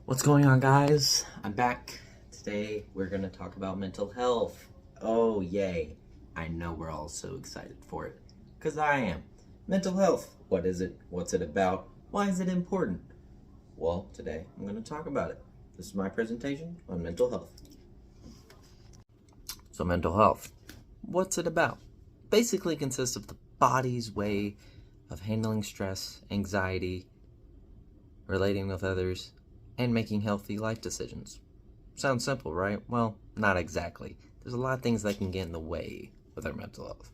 What's going on, guys? I'm back. Today we're going to talk about mental health. Oh, yay. I know we're all so excited for it. Because I am. Mental health. What is it? What's it about? Why is it important? Well, today I'm going to talk about it. This is my presentation on mental health. So, mental health. What's it about? Basically consists of the body's way of handling stress, anxiety, relating with others, and making healthy life decisions. Sounds simple, right? Well, not exactly. There's a lot of things that can get in the way with our mental health.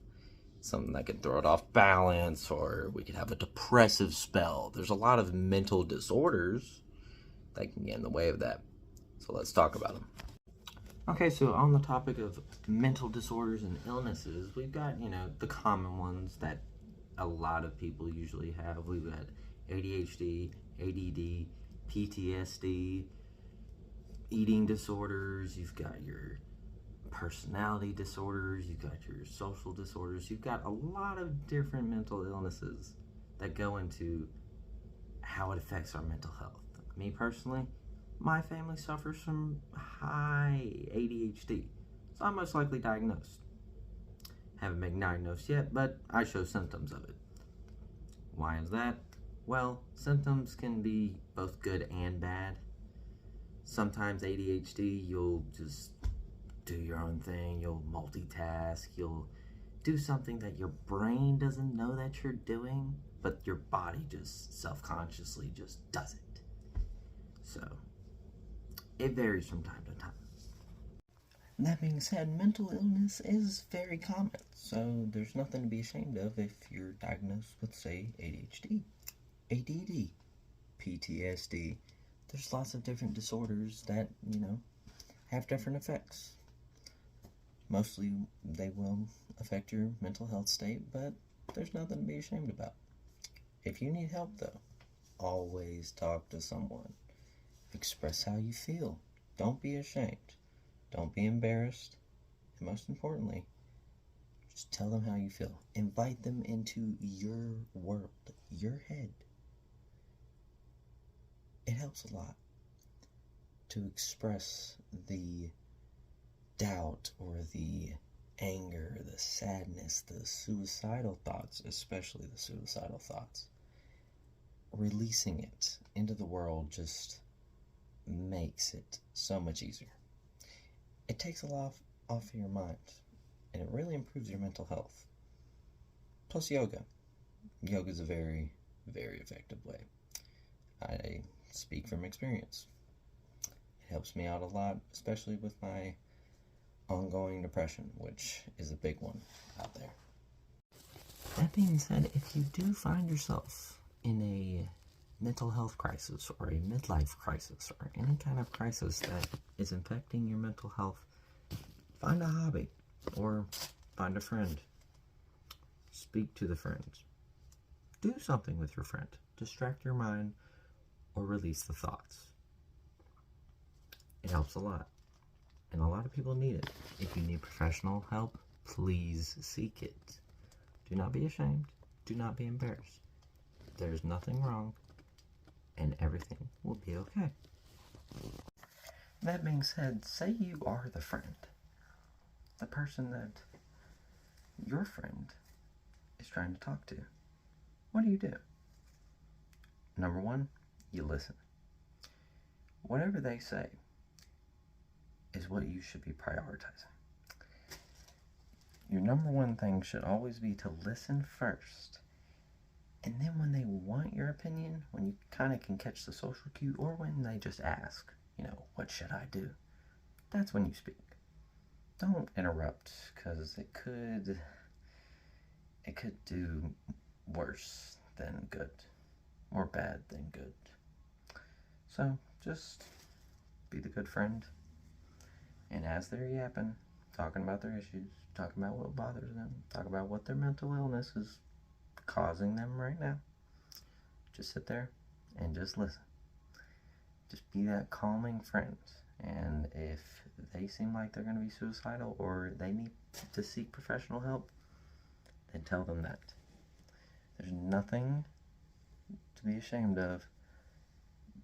Something that can throw it off balance, or we could have a depressive spell. There's a lot of mental disorders that can get in the way of that. So let's talk about them. Okay, so on the topic of mental disorders and illnesses, we've got, the common ones that a lot of people usually have. We've got ADHD, ADD, PTSD, eating disorders, you've got your personality disorders, you've got your social disorders, you've got a lot of different mental illnesses that go into how it affects our mental health. Me personally, my family suffers from high ADHD, so I'm most likely diagnosed. Haven't been diagnosed yet, but I show symptoms of it. Why is that? Well, symptoms can be both good and bad. Sometimes ADHD, you'll just do your own thing, you'll multitask, you'll do something that your brain doesn't know that you're doing, but your body just self-consciously just does it. So, it varies from time to time. That being said, mental illness is very common, so there's nothing to be ashamed of if you're diagnosed with, say, ADHD, ADD, PTSD. There's lots of different disorders that, have different effects. Mostly they will affect your mental health state, but there's nothing to be ashamed about. If you need help, though, always talk to someone. Express how you feel. Don't be ashamed. Don't be embarrassed. And most importantly, just tell them how you feel. Invite them into your world, your head. It helps a lot to express the doubt or the anger, the sadness, the suicidal thoughts, especially the suicidal thoughts. Releasing it into the world just makes it so much easier. It takes a lot off of your mind, and it really improves your mental health. Plus yoga. Yoga is a very, very effective way. I speak from experience. It helps me out a lot, especially with my ongoing depression, which is a big one out there. That being said, if you do find yourself in a mental health crisis or a midlife crisis or any kind of crisis that is affecting your mental health, find a hobby or find a friend. Speak to the friends. Do something with your friend. Distract your mind or release the thoughts. It helps a lot. And a lot of people need it. If you need professional help, please seek it. Do not be ashamed. Do not be embarrassed. There's nothing wrong, and everything will be okay. That being said, say you are the friend. The person that your friend is trying to talk to. What do? Number one, you listen. Whatever they say is what you should be prioritizing. Your number one thing should always be to listen first. And then when they want your opinion, when you kind of can catch the social cue, or when they just ask, what should I do? That's when you speak. Don't interrupt, because it could do worse than good, or bad than good. So just be the good friend. And as they're yapping, talking about their issues, talking about what bothers them, talking about what their mental illness is causing them right now, just sit there and just listen. Just be that calming friend. And if they seem like they're going to be suicidal or they need to seek professional help, then tell them that. There's nothing to be ashamed of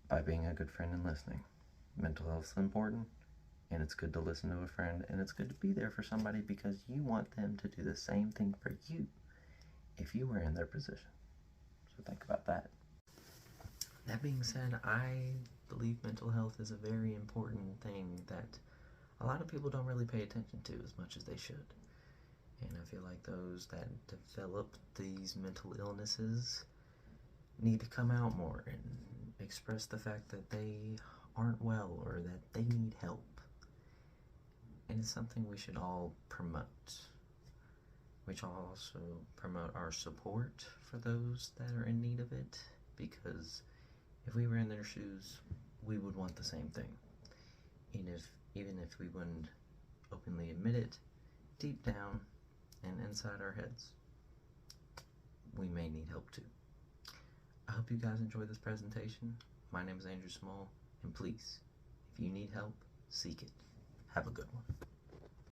by being a good friend and listening. Mental health is important, and it's good to listen to a friend, and it's good to be there for somebody because you want them to do the same thing for you if you were in their position. So think about that. That being said, I believe mental health is a very important thing that a lot of people don't really pay attention to as much as they should. And I feel like those that develop these mental illnesses need to come out more and express the fact that they aren't well or that they need help. And it's something we should all promote. We should also promote our support for those that are in need of it, because if we were in their shoes, we would want the same thing. Even if we wouldn't openly admit it, deep down and inside our heads, we may need help too. I hope you guys enjoyed this presentation. My name is Andrew Samole, and please, if you need help, seek it. Have a good one.